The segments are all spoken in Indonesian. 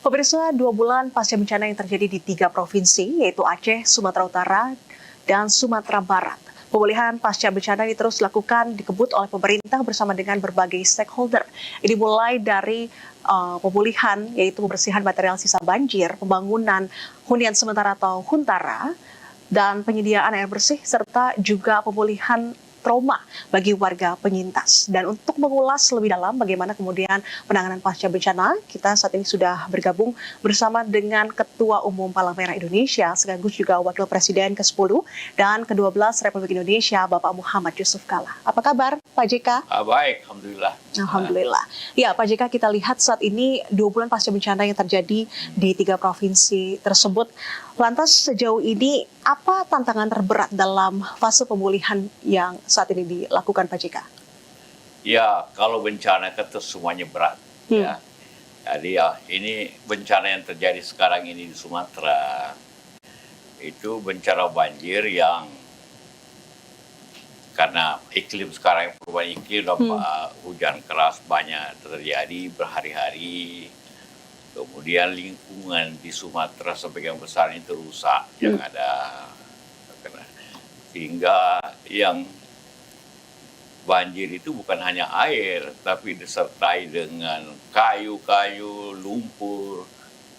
Pemirsa, 2 bulan pasca bencana yang terjadi di 3 provinsi, yaitu Aceh, Sumatera Utara, dan Sumatera Barat. Pemulihan pasca bencana ini terus dilakukan dikebut oleh pemerintah bersama dengan berbagai stakeholder. Ini mulai dari pemulihan, yaitu pembersihan material sisa banjir, pembangunan hunian sementara atau huntara, dan penyediaan air bersih, serta juga pemulihan trauma bagi warga penyintas. Dan untuk mengulas lebih dalam bagaimana kemudian penanganan pasca bencana, kita saat ini sudah bergabung bersama dengan Ketua Umum Palang Merah Indonesia, sekaligus juga Wakil Presiden ke-10 dan ke-12 Republik Indonesia, Bapak Muhammad Yusuf Kalla. Apa kabar, Pak JK? Baik, Alhamdulillah. Alhamdulillah. Ya, Pak JK, kita lihat saat ini 2 bulan pasca bencana yang terjadi di 3 provinsi tersebut. Lantas sejauh ini apa tantangan terberat dalam fase pemulihan yang saat ini dilakukan, Pak JK? Ya, kalau bencana itu semuanya berat. Ya. Jadi ya, ini bencana yang terjadi sekarang ini di Sumatera, itu bencana banjir yang karena iklim sekarang, perubahan iklim, hujan keras banyak terjadi berhari-hari. Kemudian lingkungan di Sumatera sebagian besar itu rusak yang ada. Sehingga yang banjir itu bukan hanya air, tapi disertai dengan kayu-kayu, lumpur.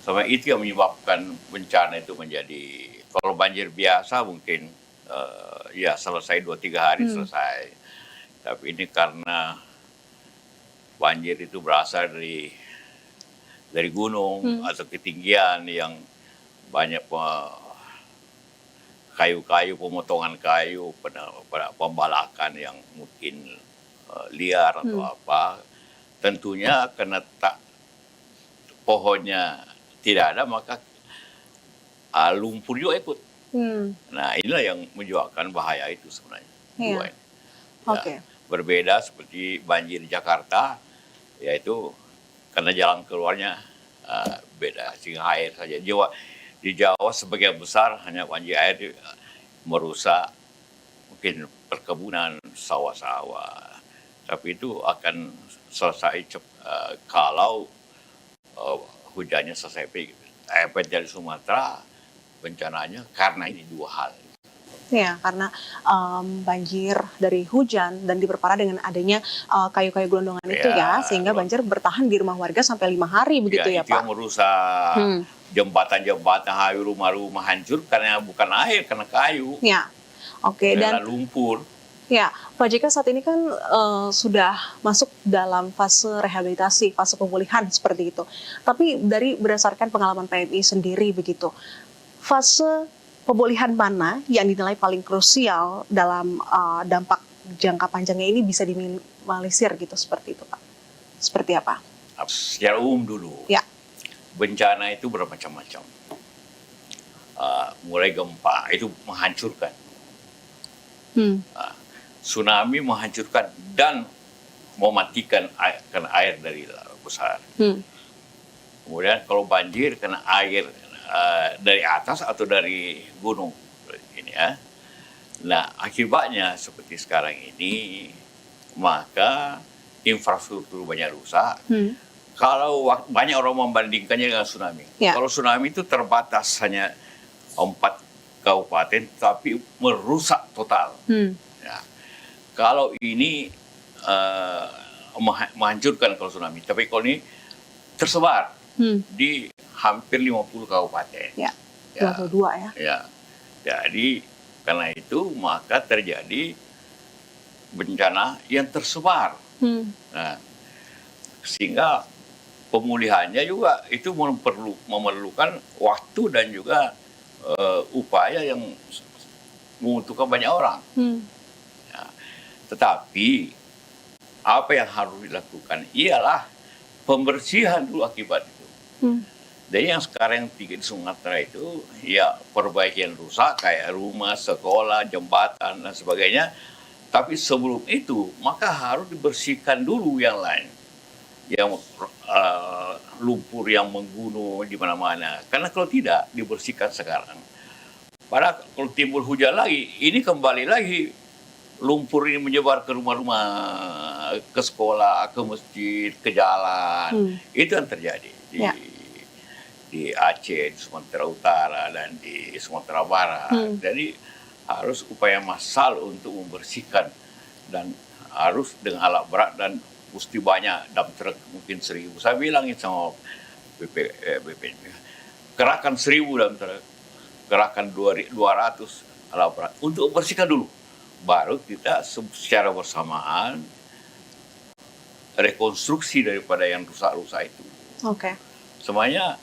Sampai itu yang menyebabkan bencana itu menjadi, kalau banjir biasa mungkin ya selesai 2-3 hari selesai. Tapi ini karena banjir itu berasal dari gunung atau ketinggian yang banyak kayu-kayu, pemotongan kayu, pembalakan yang mungkin liar atau apa. Tentunya karena pohonnya tidak ada, maka lumpur juga ikut. Nah, inilah yang menyebabkan bahaya itu sebenarnya. Iya. Ya, berbeda seperti banjir di Jakarta, yaitu karena jalan keluarnya beda, sehingga air saja. Di Jawa sebagian besar hanya banjir air merusak mungkin perkebunan, sawah-sawah. Tapi itu akan selesai kalau hujannya selesai. Apa yang dari Sumatera bencananya karena ini 2 hal. Ya, karena banjir dari hujan dan diperparah dengan adanya kayu-kayu gelondongan itu ya, sehingga banjir bertahan di rumah warga sampai 5 hari begitu ya, Pak? Pak? Yang merusak jembatan-jembatan, rumah-rumah hancur karena bukan air, karena kayu. Ya, oke. Dan lumpur. Ya, Pak JK, saat ini kan sudah masuk dalam fase rehabilitasi, fase pemulihan seperti itu. Tapi berdasarkan pengalaman PMI sendiri begitu, fase pemulihan mana yang dinilai paling krusial dalam dampak jangka panjangnya ini bisa diminimalisir gitu, seperti itu, Pak? Seperti apa? Secara umum dulu, ya. Bencana itu bermacam-macam. Mulai gempa itu menghancurkan, tsunami menghancurkan dan mematikan karena air dari besar. Kemudian kalau banjir karena air dari atas atau dari gunung ini ya. Nah, akibatnya seperti sekarang ini, maka infrastruktur banyak rusak. Kalau banyak orang membandingkannya dengan tsunami. Kalau tsunami itu terbatas hanya 4 kabupaten, tapi merusak total. Ya. Kalau ini menghancurkan kalau tsunami, tapi kalau ini tersebar di hampir 50 kabupaten. Ya, 22 ya. Ya. Jadi karena itu maka terjadi bencana yang tersebar. Nah, sehingga pemulihannya juga itu memerlukan waktu dan juga upaya yang membutuhkan banyak orang. Ya. Tetapi apa yang harus dilakukan ialah pembersihan dulu akibat itu. Jadi yang sekarang di Sumatera itu ya perbaikan rusak kayak rumah, sekolah, jembatan dan sebagainya. Tapi sebelum itu maka harus dibersihkan dulu yang lain, yang lumpur yang menggunung di mana-mana. Karena kalau tidak dibersihkan sekarang, padahal kalau timbul hujan lagi, ini kembali lagi lumpur ini menyebar ke rumah-rumah, ke sekolah, ke masjid, ke jalan. Itu yang terjadi. di Aceh, di Sumatera Utara, dan di Sumatera Barat. Jadi harus upaya massal untuk membersihkan, dan harus dengan alat berat dan mesti banyak, dump truck mungkin 1.000. Saya bilangin sama BPNP, kerahkan 1.000 dump truck, kerahkan 200 alat berat untuk membersihkan dulu. Baru kita secara bersamaan rekonstruksi daripada yang rusak-rusak itu. Oke. Semuanya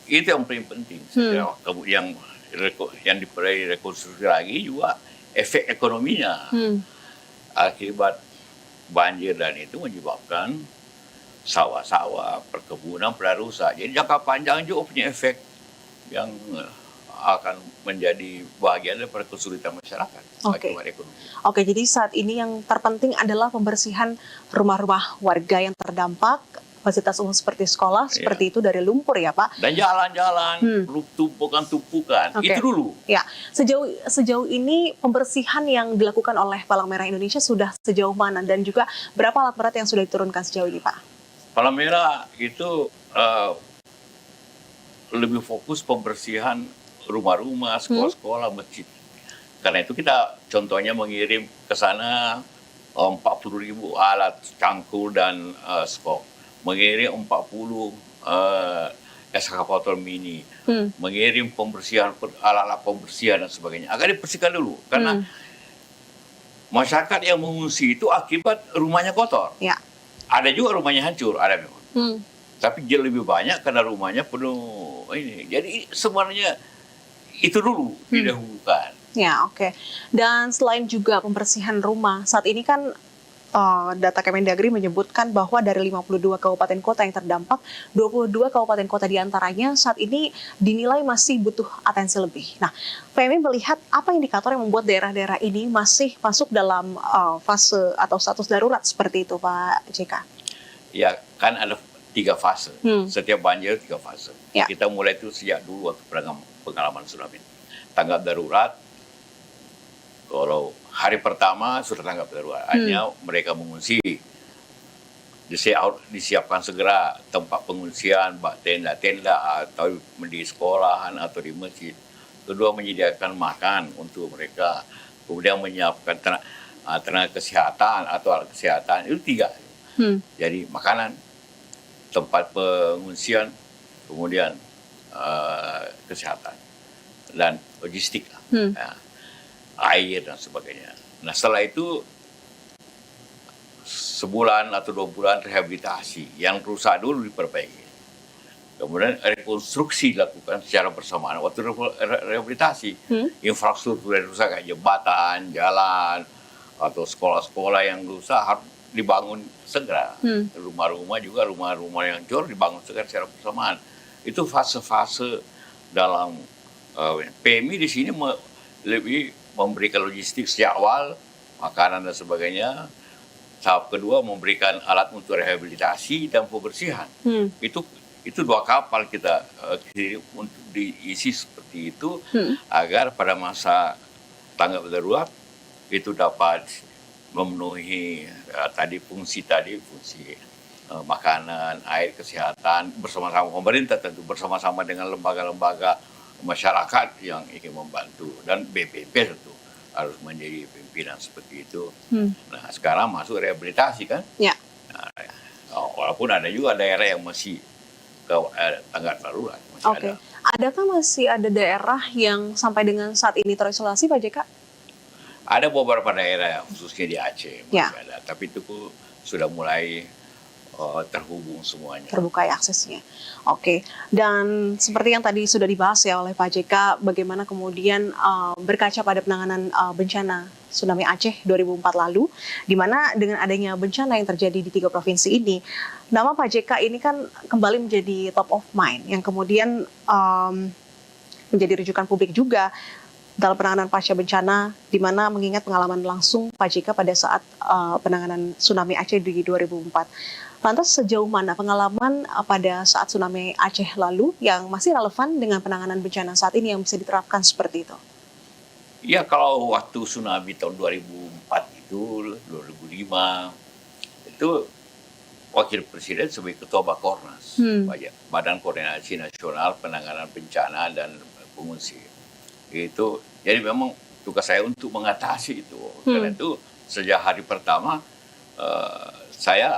itu yang paling penting. Yang rekonstruksi lagi juga efek ekonominya. Akibat banjir dan itu menyebabkan sawah-sawah, perkebunan pada rusak. Jadi jangka panjang juga punya efek yang akan menjadi bagian daripada kesulitan masyarakat akibat ekonomi. Oke, jadi saat ini yang terpenting adalah pembersihan rumah-rumah warga yang terdampak, fasilitas umum seperti sekolah, seperti itu dari lumpur ya Pak. Dan jalan-jalan, tumpukan-tumpukan, itu dulu. Ya, sejauh ini pembersihan yang dilakukan oleh Palang Merah Indonesia sudah sejauh mana, dan juga berapa alat berat yang sudah diturunkan sejauh ini Pak? Palang Merah itu lebih fokus pembersihan rumah-rumah, sekolah-sekolah, masjid. Karena itu kita contohnya mengirim ke sana 40.000 alat cangkul dan skop. Mengirim 40 eskavator mini. Mengirim pembersihan, alat-alat pembersihan dan sebagainya. Agar dibersihkan dulu. Karena masyarakat yang mengungsi itu akibat rumahnya kotor. Ya. Ada juga rumahnya hancur, ada memang. Tapi dia lebih banyak karena rumahnya penuh ini. Jadi sebenarnya itu dulu didahulukan. Ya, oke. Dan selain juga pembersihan rumah, saat ini kan data Kemendagri menyebutkan bahwa dari 52 kabupaten kota yang terdampak, 22 kabupaten kota diantaranya saat ini dinilai masih butuh atensi lebih. Nah, PMI melihat apa indikator yang membuat daerah-daerah ini masih masuk dalam fase atau status darurat seperti itu, Pak JK? Ya, kan ada 3 fase. Setiap banjir 3 fase. Ya. Kita mulai itu sejak dulu waktu pengalaman tsunami. Tanggap darurat, kalau hari pertama sudah tanggap darurat, hanya mereka mengungsi. Disiapkan segera tempat pengungsian, tenda-tenda, atau di sekolahan atau di masjid. Kedua, menyediakan makan untuk mereka. Kemudian menyiapkan tenaga kesehatan atau alat kesehatan. Itu 3. Jadi makanan, tempat pengungsian, kemudian kesehatan dan logistik, air dan sebagainya. Nah, setelah itu sebulan atau 2 bulan rehabilitasi, yang rusak dulu diperbaiki. Kemudian rekonstruksi dilakukan secara bersamaan. Waktu rehabilitasi, infrastruktur yang rusak kayak jembatan, jalan, atau sekolah-sekolah yang rusak harus dibangun segera. Rumah-rumah juga, rumah-rumah yang hancur dibangun segera secara bersamaan. Itu fase-fase dalam PMI di sini lebih memberikan logistik sejak awal, makanan dan sebagainya. Tahap kedua memberikan alat untuk rehabilitasi dan pembersihan. Itu 2 kapal kita kirim untuk diisi seperti itu, agar pada masa tanggap darurat itu dapat memenuhi fungsi makanan, air, kesehatan, bersama-sama pemerintah tentu, bersama-sama dengan lembaga-lembaga masyarakat yang ingin membantu, dan BPP tentu harus menjadi pimpinan seperti itu. Nah, sekarang masuk rehabilitasi kan? Ya. Nah, walaupun ada juga daerah yang masih tanggap darurat. Oke. Adakah masih ada daerah yang sampai dengan saat ini terisolasi, Pak JK? Ada beberapa daerah, khususnya di Aceh, masih ada. Tapi itu sudah mulai terhubung semuanya. Terbuka ya aksesnya. Oke. Dan seperti yang tadi sudah dibahas ya oleh Pak JK, bagaimana kemudian berkaca pada penanganan bencana tsunami Aceh 2004 lalu, di mana dengan adanya bencana yang terjadi di 3 provinsi ini, nama Pak JK ini kan kembali menjadi top of mind, yang kemudian menjadi rujukan publik juga dalam penanganan pasca bencana, di mana mengingat pengalaman langsung Pak JK pada saat penanganan tsunami Aceh di 2004. Lantas sejauh mana pengalaman pada saat tsunami Aceh lalu yang masih relevan dengan penanganan bencana saat ini yang bisa diterapkan seperti itu? Ya, kalau waktu tsunami tahun 2004 itu, 2005, itu Wakil Presiden sebagai Ketua Bakornas, Badan Koordinasi Nasional Penanganan Bencana dan Pengungsi. Itu jadi memang tugas saya untuk mengatasi itu. Karena itu sejak hari pertama saya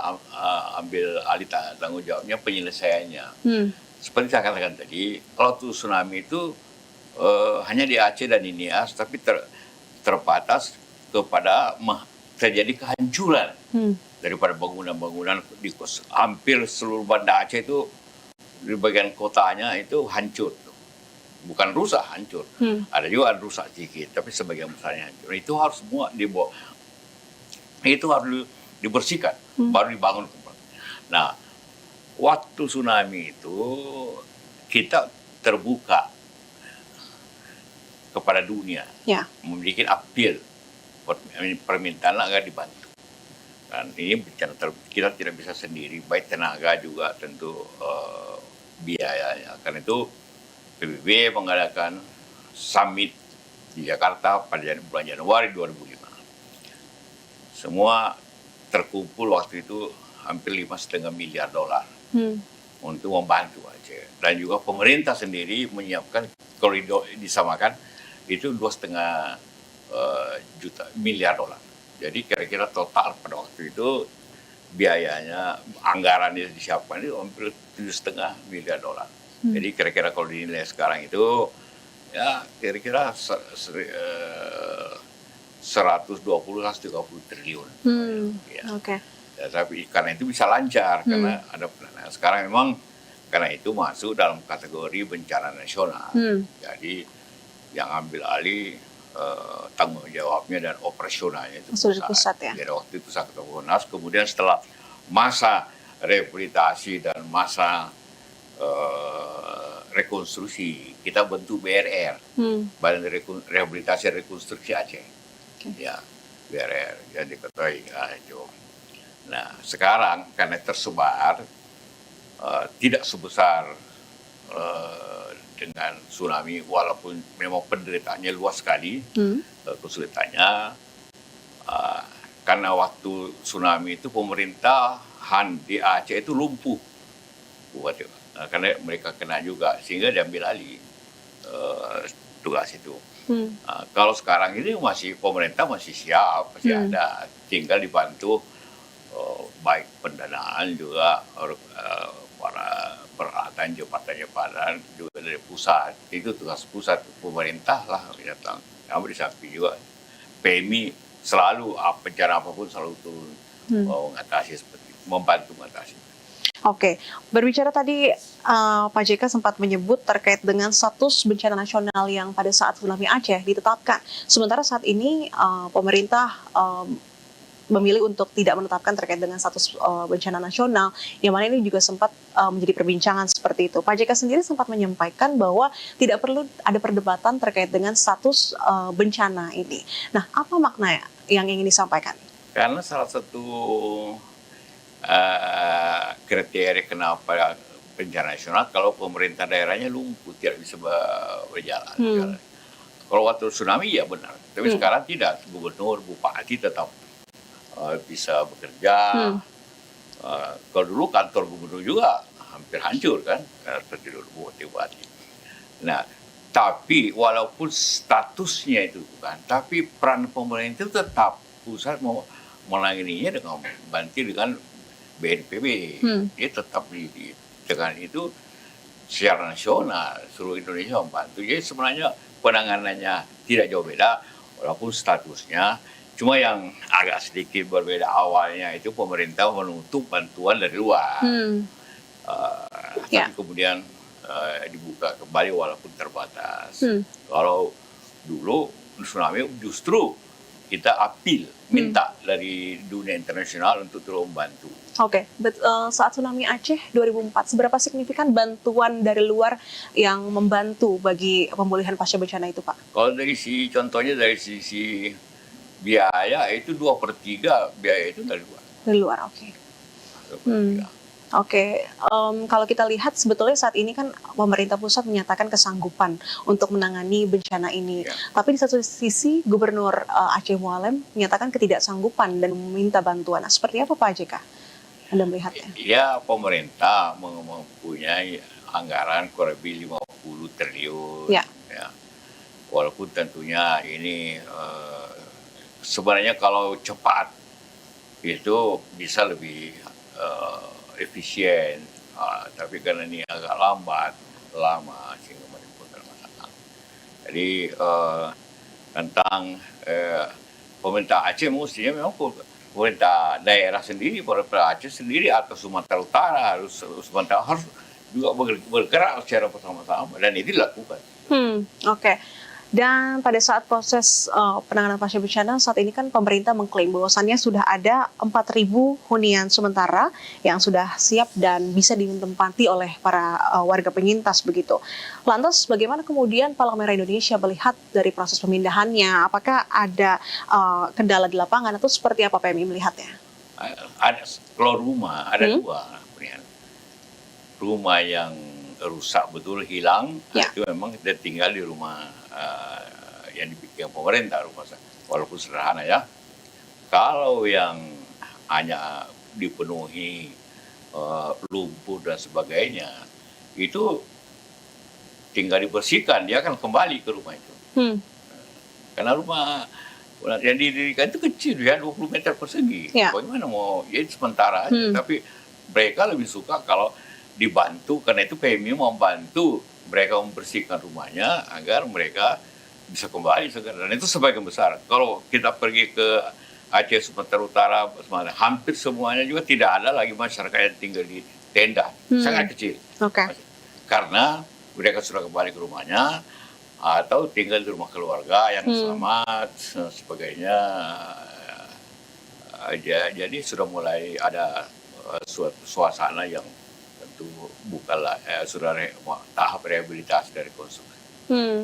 ambil alih tanggung jawabnya penyelesaiannya. Seperti saya katakan tadi, kalau itu tsunami itu hanya di Aceh dan di Nias, tapi terbatas kepada terjadi kehancuran daripada bangunan-bangunan di hampir seluruh Banda Aceh itu di bagian kotanya itu hancur, bukan rusak, hancur. Ada juga rusak sedikit, tapi sebagian besarnya hancur. Itu harus semua dibawa, itu harus dibersihkan, baru dibangun kembali. Nah, waktu tsunami itu kita terbuka kepada dunia, memiliki appeal permintaan agar dibantu. Dan ini bencana kita tidak bisa sendiri, baik tenaga juga tentu biayanya. Karena itu PBB mengadakan summit di Jakarta pada bulan Januari 2005. Semua terkumpul waktu itu hampir $5,5 miliar untuk membantu Aceh. Dan juga pemerintah sendiri menyiapkan koridor disamakan itu $2,5 miliar. Jadi kira-kira total pada waktu itu biayanya, anggaran yang disiapkan itu hampir $7,5 miliar. Jadi kira-kira kalau dinilai sekarang itu ya kira-kira 120-130 triliun. Ya, tapi karena itu bisa lancar karena ada pendanaan. Sekarang memang karena itu masuk dalam kategori bencana nasional. Jadi yang ambil alih tanggung jawabnya dan operasionalnya itu pusat ya. Jadi waktu itu saya ketemu Nas, kemudian setelah masa rehabilitasi dan masa rekonstruksi, kita bentuk BRR, Badan Rehabilitasi Rekonstruksi Aceh. Ya, BRR yang diketuai itu. Nah, sekarang karena tersebar tidak sebesar dengan tsunami, walaupun memang penderitaannya luas sekali, kesulitannya karena waktu tsunami itu pemerintahan di Aceh itu lumpuh, karena mereka kena juga sehingga diambil alih tugas itu. Kalau sekarang ini pemerintah masih siap, masih ada, tinggal dibantu baik pendanaan juga para peralatan jembatan juga dari pusat. Itu tugas pusat, pemerintah lah yang di samping juga PMI selalu bencana apapun selalu turun mengatasi seperti itu, membantu mengatasi. Oke, berbicara tadi Pak JK sempat menyebut terkait dengan status bencana nasional yang pada saat tsunami Aceh ditetapkan. Sementara saat ini pemerintah memilih untuk tidak menetapkan terkait dengan status bencana nasional, yang mana ini juga sempat menjadi perbincangan seperti itu. Pak JK sendiri sempat menyampaikan bahwa tidak perlu ada perdebatan terkait dengan status bencana ini. Nah, apa makna yang ingin disampaikan? Karena salah satu kriteria kenapa bencana nasional kalau pemerintah daerahnya lumpuh, tidak bisa berjalan. Kalau waktu tsunami ya benar, tapi sekarang tidak. Gubernur, bupati tetap bisa bekerja. Kalau dulu kantor gubernur juga hampir hancur kan, seperti dulu bupati. Nah, tapi walaupun statusnya itu bukan, tapi peran pemerintah itu tetap pusat mau menanganinya dengan bantu dengan BNPB. Dia tetap dengan itu secara nasional seluruh Indonesia membantu. Jadi sebenarnya penanganannya tidak jauh beda, walaupun statusnya. Cuma yang agak sedikit berbeda awalnya itu pemerintah menutup bantuan dari luar. Tapi kemudian dibuka kembali walaupun terbatas. Kalau dulu tsunami justru kita appeal, minta dari dunia internasional untuk terus membantu. Oke, saat tsunami Aceh 2004, seberapa signifikan bantuan dari luar yang membantu bagi pemulihan pasca bencana itu, Pak? Kalau dari contohnya dari sisi biaya itu 2/3 biaya itu dari luar. Dari luar, oke. Oke, kalau kita lihat sebetulnya saat ini kan pemerintah pusat menyatakan kesanggupan untuk menangani bencana ini. Tapi di satu sisi Gubernur Aceh Mualem menyatakan ketidaksanggupan dan meminta bantuan. Nah, seperti apa Pak JK? Anda melihatnya? Ya, pemerintah mempunyai anggaran kurang lebih 50 triliun. Ya. Ya. Walaupun tentunya ini sebenarnya kalau cepat itu bisa lebih efisien. Tapi karena ini agak lama sehingga menimbulkan masalah. Jadi tentang pemerintah Aceh mestinya memang pemerintah daerah sendiri, pemerintah Aceh sendiri atau Sumatera Utara harus juga bergerak secara bersama-sama dan itu dilakukan. Oke. Dan pada saat proses penanganan pasca bencana saat ini kan pemerintah mengklaim bahwasannya sudah ada 4.000 hunian sementara yang sudah siap dan bisa ditempati oleh para warga penyintas begitu. Lantas bagaimana kemudian Palang Merah Indonesia melihat dari proses pemindahannya? Apakah ada kendala di lapangan atau seperti apa PMI melihatnya? Kalau rumah ada dua. Rumah yang rusak betul hilang, itu memang kita tinggal di rumah yang dibikin pemerintah, walaupun sederhana ya. Kalau yang hanya dipenuhi lumpur dan sebagainya, itu tinggal dibersihkan, dia akan kembali ke rumah itu. Karena rumah yang didirikan itu kecil ya, 20 meter persegi. Bagaimana mau, jadi sementara aja. Tapi mereka lebih suka kalau dibantu, karena itu PMI membantu mereka membersihkan rumahnya agar mereka bisa kembali segera. Dan itu sebagian besar. Kalau kita pergi ke Aceh, Sumatera Utara, hampir semuanya juga tidak ada lagi masyarakat yang tinggal di tenda. Sangat kecil. Karena mereka sudah kembali ke rumahnya atau tinggal di rumah keluarga yang selamat, sebagainya. Jadi sudah mulai ada suasana yang tentu bukanlah sudah tahap rehabilitasi dari konstruksi.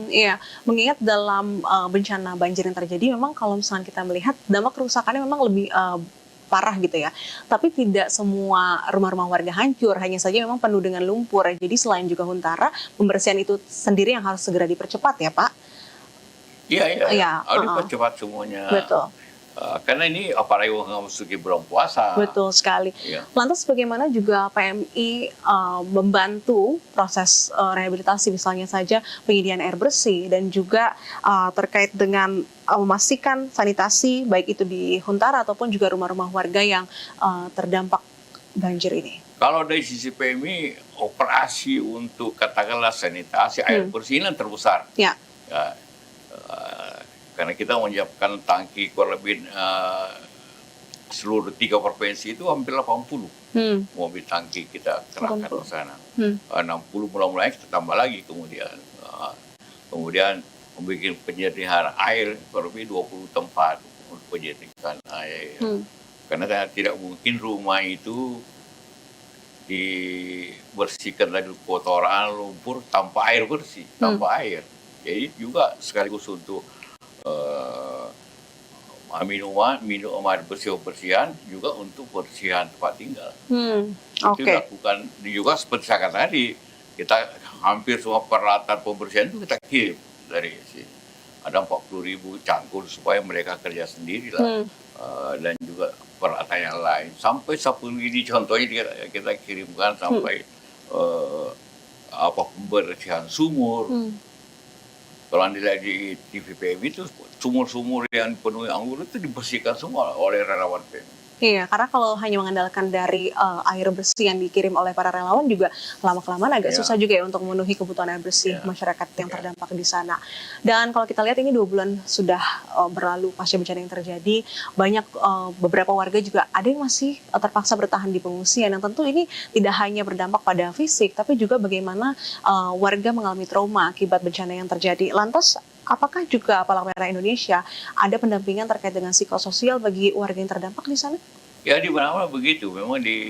Iya, mengingat dalam bencana banjir yang terjadi, memang kalau misalnya kita melihat dampak kerusakannya memang lebih parah gitu ya. Tapi tidak semua rumah-rumah warga hancur, hanya saja memang penuh dengan lumpur. Jadi selain juga Huntara, pembersihan itu sendiri yang harus segera dipercepat ya Pak? Iya. Harus dipercepat semuanya. Betul. Karena ini apalagi memasuki bulan puasa. Betul sekali. Lantas bagaimana juga PMI membantu proses rehabilitasi, misalnya saja penyediaan air bersih dan juga terkait dengan memastikan sanitasi baik itu di Huntara ataupun juga rumah-rumah warga yang terdampak banjir ini. Kalau dari sisi PMI, operasi untuk katakanlah sanitasi air bersih ini yang terbesar. Karena kita menyiapkan tangki kurang lebih seluruh 3 provinsi itu hampir 80 mobil tangki kita kerahkan ke sana. 60 mulai kita tambah lagi kemudian membuat penyediaan air kurang lebih 20 tempat untuk penyediaan air. Karena tidak mungkin rumah itu dibersihkan dari kotoran lumpur tanpa air bersih, tanpa air. Jadi juga sekaligus untuk minum air bersihan juga untuk bersihan tempat tinggal. Itu dilakukan juga seperti saya katakan tadi, kita hampir semua peralatan pembersihan itu kita kirim dari sini. Ada 40.000 cangkul supaya mereka kerja sendiri lah. Dan juga peralatan yang lain. Sampai sapu lidi contohnya kita kirimkan sampai pembersihan sumur. Kalau Anda lihat di TV PMI itu sumur-sumur yang penuhi anggur itu dibersihkan semua oleh relawan PMI. Iya, karena kalau hanya mengandalkan dari air bersih yang dikirim oleh para relawan juga lama-kelamaan agak susah juga ya untuk memenuhi kebutuhan air bersih masyarakat yang terdampak di sana. Dan kalau kita lihat ini 2 bulan sudah berlalu pasca bencana yang terjadi, banyak beberapa warga juga ada yang masih terpaksa bertahan di pengungsian, yang tentu ini tidak hanya berdampak pada fisik, tapi juga bagaimana warga mengalami trauma akibat bencana yang terjadi. Lantas, apakah juga Palang Merah Indonesia ada pendampingan terkait dengan psikososial bagi warga yang terdampak di sana? Ya, di mana-mana begitu. Memang di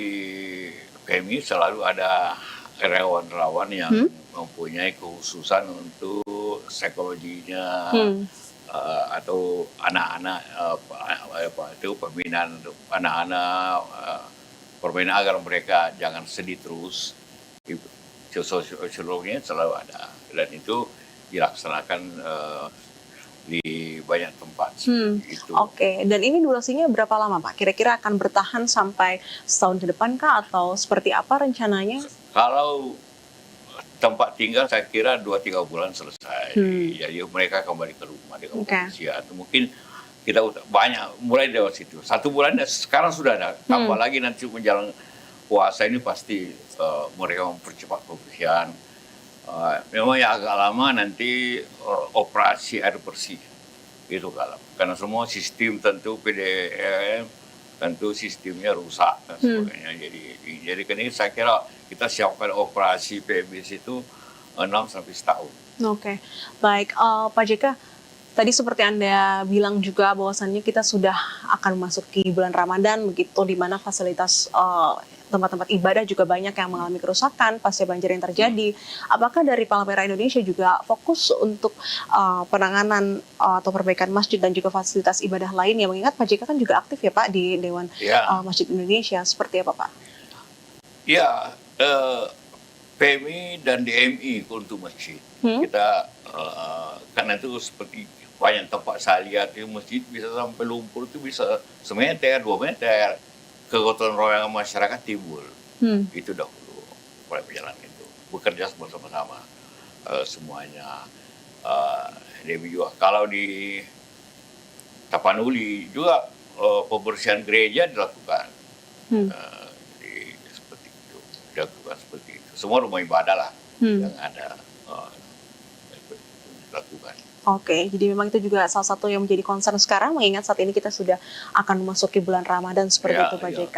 PMI selalu ada relawan-relawan yang mempunyai khususan untuk psikologinya atau anak-anak itu pembinaan anak-anak, permainan agar mereka jangan sedih terus. Seluruhnya selalu ada dan itu dilaksanakan di banyak tempat. Itu. Oke, dan ini durasinya berapa lama Pak? Kira-kira akan bertahan sampai setahun ke depan kah atau seperti apa rencananya? Kalau tempat tinggal saya kira 2-3 bulan selesai. Jadi mereka kembali ke rumah dengan kebersihan. Mungkin kita banyak mulai dari situ. 1 bulan sekarang sudah ada. Tambah lagi nanti menjelang puasa ini pasti mereka mempercepat kebersihan. Memang ya agak lama nanti operasi air bersih itu kalau karena semua sistem tentu PDAM tentu sistemnya rusak dan sebagainya. Jadi kan ini saya kira kita siapkan operasi PMBS itu 6 sampai setahun. Oke, baik Pak JK. Tadi seperti Anda bilang juga bahwasannya kita sudah akan memasuki bulan Ramadan begitu, di mana fasilitas tempat-tempat ibadah juga banyak yang mengalami kerusakan pasca banjir yang terjadi. Apakah dari Palmera Indonesia juga fokus untuk penanganan atau perbaikan masjid dan juga fasilitas ibadah lain? Yang mengingat Pak JK kan juga aktif ya Pak di Dewan Masjid Indonesia. Seperti apa Pak? Ya, PMI dan DMI untuk masjid. Kita karena itu seperti banyak tempat saya lihat di masjid bisa sampai lumpur itu bisa 1 meter, 2 meter. Kegotong royongan masyarakat timbul. Itu dahulu mulai berjalan itu. Bekerja bersama-sama semuanya. DMI juga. Kalau di Tapanuli juga pembersihan gereja dilakukan. Seperti itu. Dilakukan seperti itu. Semua rumah ibadah lah yang ada dilakukan. Oke, jadi memang itu juga salah satu yang menjadi concern sekarang, mengingat saat ini kita sudah akan memasuki bulan Ramadan seperti itu Pak JK.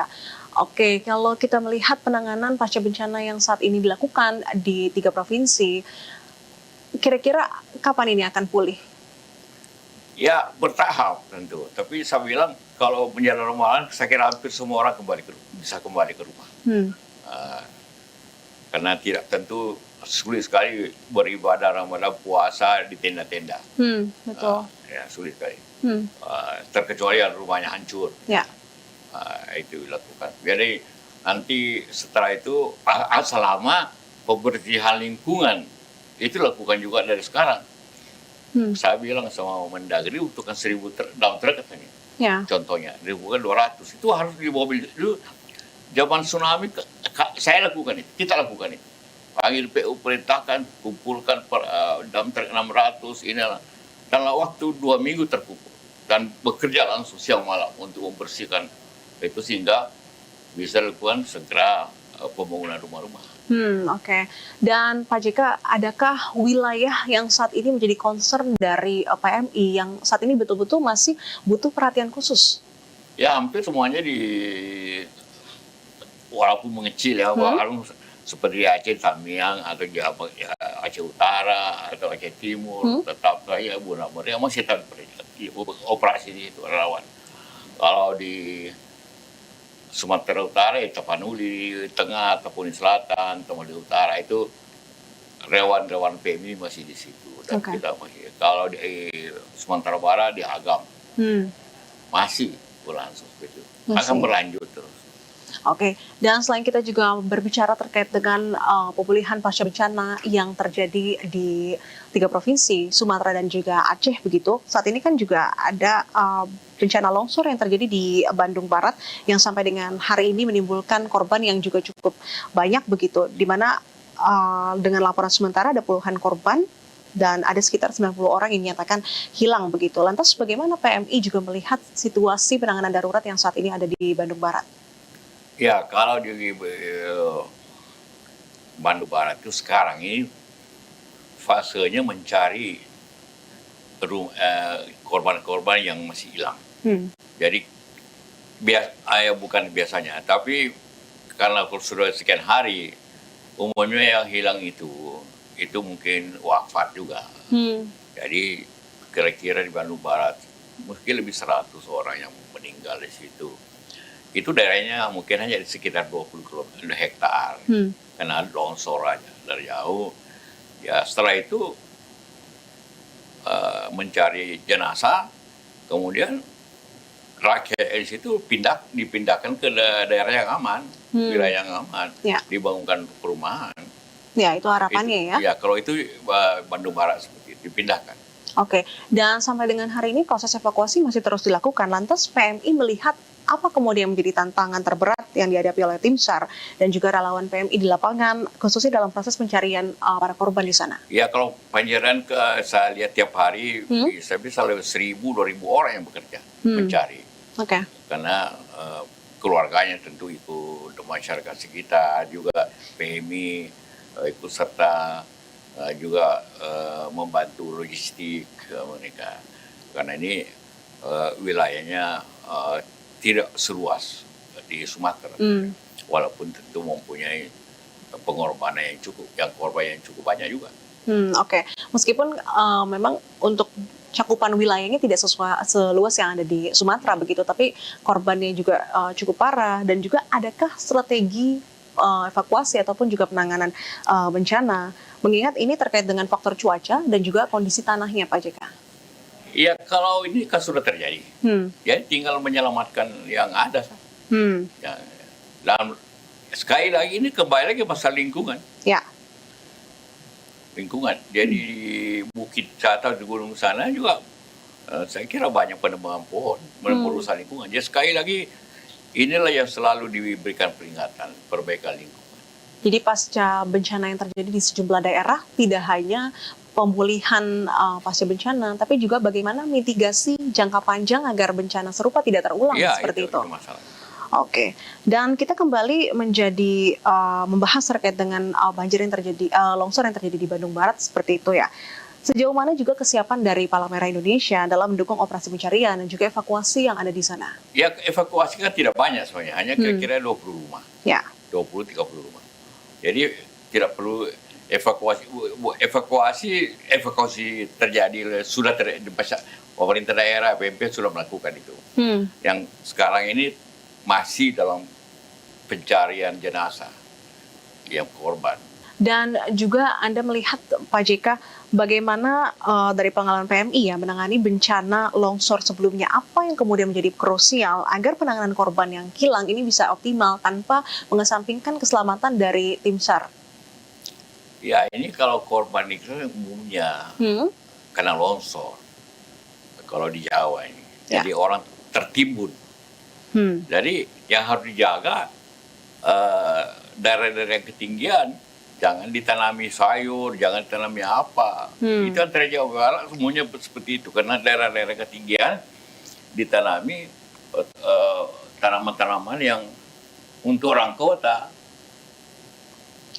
Oke, kalau kita melihat penanganan pasca bencana yang saat ini dilakukan di 3 provinsi, kira-kira kapan ini akan pulih? Ya, bertahap tentu. Tapi saya bilang kalau menjelang Ramadan, saya kira hampir semua orang bisa kembali ke rumah. Karena tidak tentu sulit sekali beribadah Ramadan puasa di tenda-tenda. Betul. Ya sulit sekali. Terkecuali yang rumahnya hancur. Ya. Itu dilakukan. Jadi nanti setelah itu selama pembersihan lingkungan itu lakukan juga dari sekarang. Saya bilang sama Mendagri butuhkan 1.000 dump truck katanya. Ya. Contohnya, bukan 200. Itu harus di mobil dulu. Zaman tsunami saya lakukan itu, kita lakukan itu. Panggil PU perintahkan, kumpulkan dalam 600 inilah. Dalam waktu 2 minggu terkumpul. Dan bekerja langsung siang malam untuk membersihkan itu sehingga bisa lakukan segera pembangunan rumah-rumah. Oke. Dan Pak JK, adakah wilayah yang saat ini menjadi concern dari PMI yang saat ini betul-betul masih butuh perhatian khusus? Ya hampir semuanya walaupun mengecil ya, seperti Aceh Tamiang atau Aceh Utara atau Aceh Timur, tetap saja Bunda Maria masih operasi itu rawan. Kalau di Sumatera Utara, Tapanuli Tengah ataupun di Selatan, Tapanuli Utara itu rewan PMI masih di situ. Dan kita masih. Kalau di Sumatera Barat di Agam masih berlangsung itu. Akan berlanjut terus. Oke, dan selain kita juga berbicara terkait dengan pemulihan pasca bencana yang terjadi di 3 provinsi, Sumatera dan juga Aceh begitu, saat ini kan juga ada bencana longsor yang terjadi di Bandung Barat yang sampai dengan hari ini menimbulkan korban yang juga cukup banyak begitu, di mana dengan laporan sementara ada puluhan korban dan ada sekitar 90 orang yang dinyatakan hilang begitu. Lantas bagaimana PMI juga melihat situasi penanganan darurat yang saat ini ada di Bandung Barat? Ya, kalau di Bandung Barat itu sekarang ini fasenya mencari korban-korban yang masih hilang. Jadi bukan biasanya, tapi karena sudah sekian hari, umumnya yang hilang itu mungkin wafat juga. Jadi kira-kira di Bandung Barat mungkin lebih 100 orang yang meninggal di situ. Itu daerahnya mungkin hanya di sekitar 20 hektar. Karena longsor aja dari jauh. Ya setelah itu mencari jenazah, kemudian rakyat di situ dipindahkan ke daerah yang aman, wilayah yang aman, dibangunkan perumahan. Ya, itu harapannya ya. Ya, kalau itu Bandung Barat seperti itu, dipindahkan. Oke, dan sampai dengan hari ini proses evakuasi masih terus dilakukan. Lantas PMI melihat apa kemudian menjadi tantangan terberat yang dihadapi oleh tim SAR dan juga relawan PMI di lapangan, khususnya dalam proses pencarian para korban di sana? Ya kalau Panjaran saya lihat tiap hari bisa lebih 1.000-2.000 orang yang bekerja mencari. Oke. Karena keluarganya tentu ikut, masyarakat sekitar juga PMI ikut serta juga membantu logistik mereka. Karena ini wilayahnya tidak seluas di Sumatera, walaupun tentu mempunyai pengorbanan yang cukup, korban yang cukup banyak juga. Oke. Meskipun memang untuk cakupan wilayahnya tidak seluas yang ada di Sumatera begitu, tapi korbannya juga cukup parah, dan juga adakah strategi evakuasi ataupun juga penanganan bencana, mengingat ini terkait dengan faktor cuaca dan juga kondisi tanahnya, Pak JK? Iya, kalau ini kan sudah terjadi, jadi tinggal menyelamatkan yang ada. Ya, dan sekali lagi ini kembali lagi masalah lingkungan. Ya. Lingkungan. Jadi di Bukit Cata di gunung sana juga saya kira banyak penebangan pohon merusak lingkungan. Jadi sekali lagi inilah yang selalu diberikan peringatan perbaikan lingkungan. Jadi pasca bencana yang terjadi di sejumlah daerah tidak hanya pemulihan pasca bencana, tapi juga bagaimana mitigasi jangka panjang agar bencana serupa tidak terulang seperti itu. Masalah. Oke, dan kita kembali menjadi membahas terkait dengan banjir yang terjadi, longsor yang terjadi di Bandung Barat seperti itu ya. Sejauh mana juga kesiapan dari Palang Merah Indonesia dalam mendukung operasi pencarian dan juga evakuasi yang ada di sana? Ya, evakuasi kan tidak banyak sebenarnya, hanya kira-kira 20 rumah. Ya. 20-30 rumah. Jadi tidak perlu evakuasi terjadi, sudah pemerintah daerah, PMP sudah melakukan itu. Yang sekarang ini masih dalam pencarian jenazah yang korban. Dan juga Anda melihat, Pak JK, bagaimana dari pengalaman PMI ya menangani bencana longsor sebelumnya, apa yang kemudian menjadi krusial agar penanganan korban yang hilang ini bisa optimal tanpa mengesampingkan keselamatan dari tim SAR? Ya, ini kalau korban itu umumnya karena longsor, kalau di Jawa ini, jadi orang tertimbun. Jadi yang harus dijaga daerah-daerah yang ketinggian, jangan ditanami sayur, jangan ditanami apa. Itu antara Jawa Barat semuanya seperti itu, karena daerah-daerah ketinggian ditanami tanaman-tanaman yang untuk orang kota.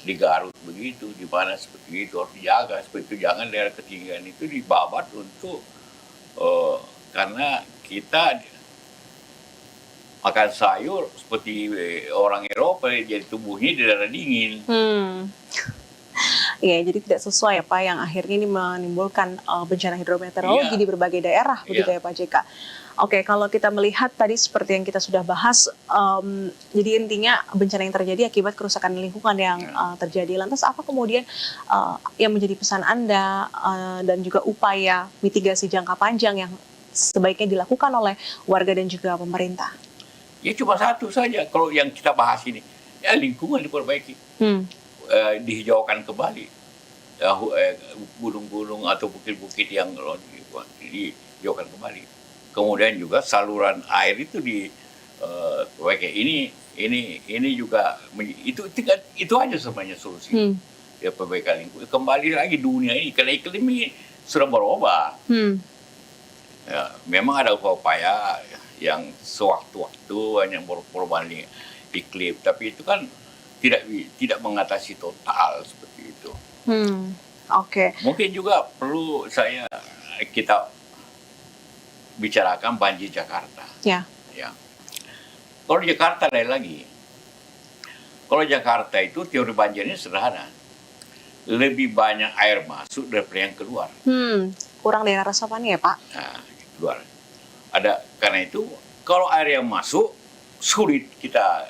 Di Garut begitu, di mana seperti itu harus dijaga seperti itu, jangan daerah ketinggian itu dibabat untuk karena kita makan sayur seperti orang Eropa, jadi tubuhnya di daerah dingin. Ya, jadi tidak sesuai ya Pak, yang akhirnya ini menimbulkan bencana hidrometeorologi di berbagai daerah, begitu ya Pak JK. Oke, kalau kita melihat tadi seperti yang kita sudah bahas, jadi intinya bencana yang terjadi akibat kerusakan lingkungan yang terjadi. Lantas apa kemudian yang menjadi pesan Anda dan juga upaya mitigasi jangka panjang yang sebaiknya dilakukan oleh warga dan juga pemerintah? Ya cuma satu saja kalau yang kita bahas ini, ya lingkungan diperbaiki, dihijaukan kembali, gunung-gunung atau bukit-bukit yang dihijaukan kembali. Kemudian juga saluran air itu diperbaiki. Ini juga itu aja sebenarnya solusi. Ya perbaikan lingkungan. Kembali lagi dunia ini karena iklim ini sudah berubah. Ya, memang ada upaya yang sewaktu-waktu hanya perubahan iklim, tapi itu kan tidak mengatasi total seperti itu. Oke. Mungkin juga perlu kita bicarakan banjir Jakarta. Ya. Kalau Jakarta lain lagi. Kalau Jakarta itu teori banjirnya sederhana. Lebih banyak air masuk daripada yang keluar. Kurang daerah resapannya ya Pak? Nah, keluar. Karena itu kalau air yang masuk sulit kita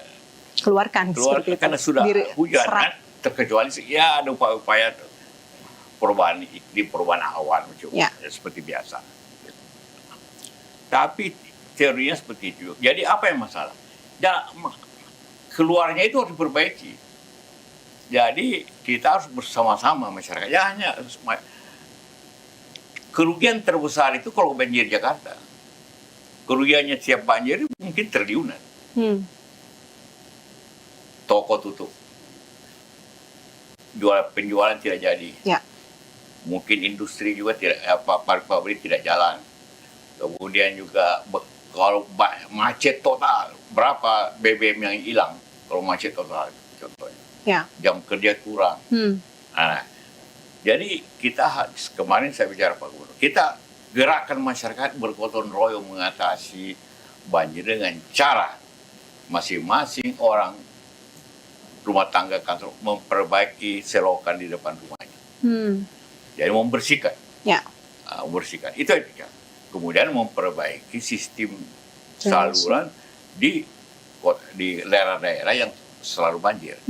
keluarkan seperti itu. Karena sudah hujan kan, terkecuali ya ada upaya-upaya perubahan iklim, perubahan awan seperti biasa. Tapi teorinya seperti itu. Jadi apa yang masalah? Keluarnya itu harus diperbaiki. Jadi kita harus bersama-sama masyarakat. Ya hanya kerugian terbesar itu kalau banjir Jakarta. Kerugiannya siap banjir mungkin triliunan. Toko tutup. Penjualan tidak jadi. Ya. Mungkin industri juga tidak, pabrik tidak jalan. Kemudian juga kalau macet total, berapa BBM yang hilang kalau macet total contohnya. Ya. Jam kerja kurang. Nah, jadi kita kemarin saya bicara Pak Gubernur, kita gerakan masyarakat bergotong royong mengatasi banjir dengan cara masing-masing orang rumah tangga kantor memperbaiki selokan di depan rumahnya. Jadi membersihkan. Ya. Membersihkan. Itu etika. Kemudian memperbaiki sistem saluran di daerah-daerah yang selalu banjir.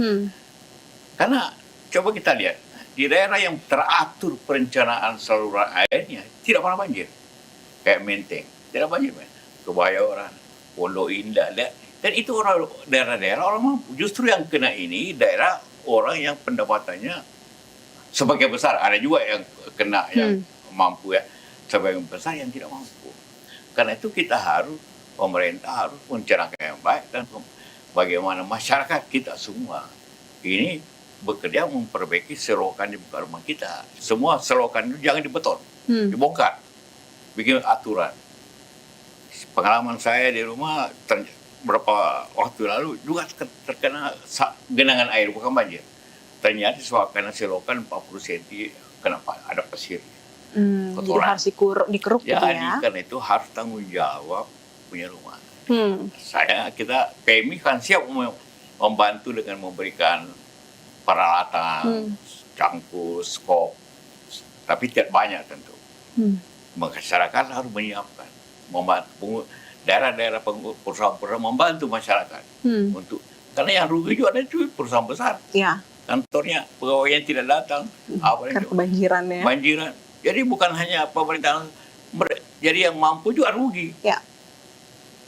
Karena coba kita lihat, di daerah yang teratur perencanaan saluran airnya tidak pernah banjir. Kayak Menteng, tidak banjir. Kebayoran, Pondok Indah, dan itu daerah-daerah orang mampu. Justru yang kena ini daerah orang yang pendapatannya sebagian besar. Ada juga yang kena yang mampu ya. Sebagian besar yang tidak mampu. Karena itu pemerintah harus mencerahkan yang baik dan bagaimana masyarakat kita semua ini bekerja memperbaiki selokan di muka rumah kita. Semua selokan itu jangan dibeton, dibongkar, bikin aturan. Pengalaman saya di rumah beberapa waktu lalu juga terkena genangan air, bukan banjir. Ternyata karena selokan 40 cm, kenapa ada pasir. Jadi harus dikeruk gitu ya. Jadi karena itu harus tanggung jawab punya rumah. Kita PMI kan siap membantu dengan memberikan peralatan, cangkul, skop, tapi tidak banyak tentu. Masyarakat harus menyiapkan, membantu daerah-daerah perusahaan-perusahaan membantu masyarakat untuk karena yang rugi juga ada itu perusahaan besar. Ya. Kantornya pegawainya tidak datang, karena kebanjiran ya. Banjiran. Jadi bukan hanya pemerintah, jadi yang mampu juga rugi. Ya.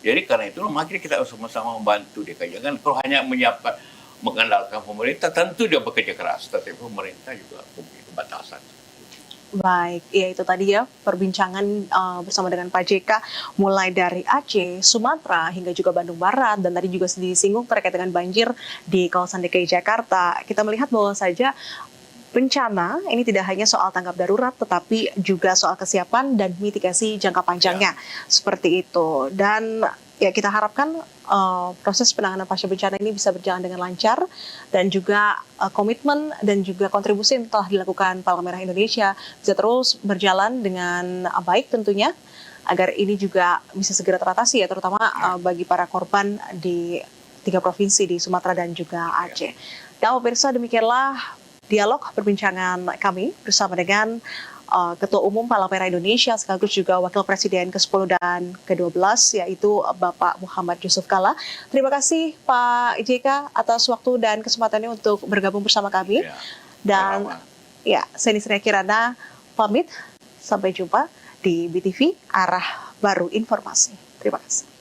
Jadi karena itu makanya kita sama-sama membantu DKI. Jangan kalau hanya menyiapkan mengandalkan pemerintah, tentu dia bekerja keras, tapi pemerintah juga memiliki batasan. Baik, ya itu tadi ya perbincangan bersama dengan Pak JK mulai dari Aceh, Sumatera hingga juga Bandung Barat, dan tadi juga disinggung terkait dengan banjir di kawasan DKI Jakarta. Kita melihat bahwa saja bencana ini tidak hanya soal tanggap darurat, tetapi juga soal kesiapan dan mitigasi jangka panjangnya. Seperti itu. Dan ya kita harapkan proses penanganan pasca bencana ini bisa berjalan dengan lancar, dan juga komitmen dan juga kontribusi yang telah dilakukan Palang Merah Indonesia bisa terus berjalan dengan baik tentunya, agar ini juga bisa segera teratasi ya, terutama bagi para korban di 3 provinsi di Sumatera dan juga Aceh. Dan pemirsa, demikianlah dialog perbincangan kami bersama dengan Ketua Umum Palang Merah Indonesia sekaligus juga Wakil Presiden ke-10 dan ke-12, yaitu Bapak Muhammad Yusuf Kalla. Terima kasih Pak JK atas waktu dan kesempatannya untuk bergabung bersama kami. Ya, dan ya, saya Nisra Kirana pamit, sampai jumpa di BTV Arah Baru Informasi. Terima kasih.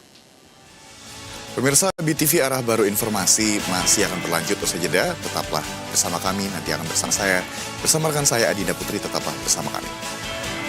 Pemirsa BTV Arah Baru Informasi masih akan berlanjut usai jeda. Tetaplah bersama kami, nanti akan bersama rekan saya Adinda Putri, tetaplah bersama kami.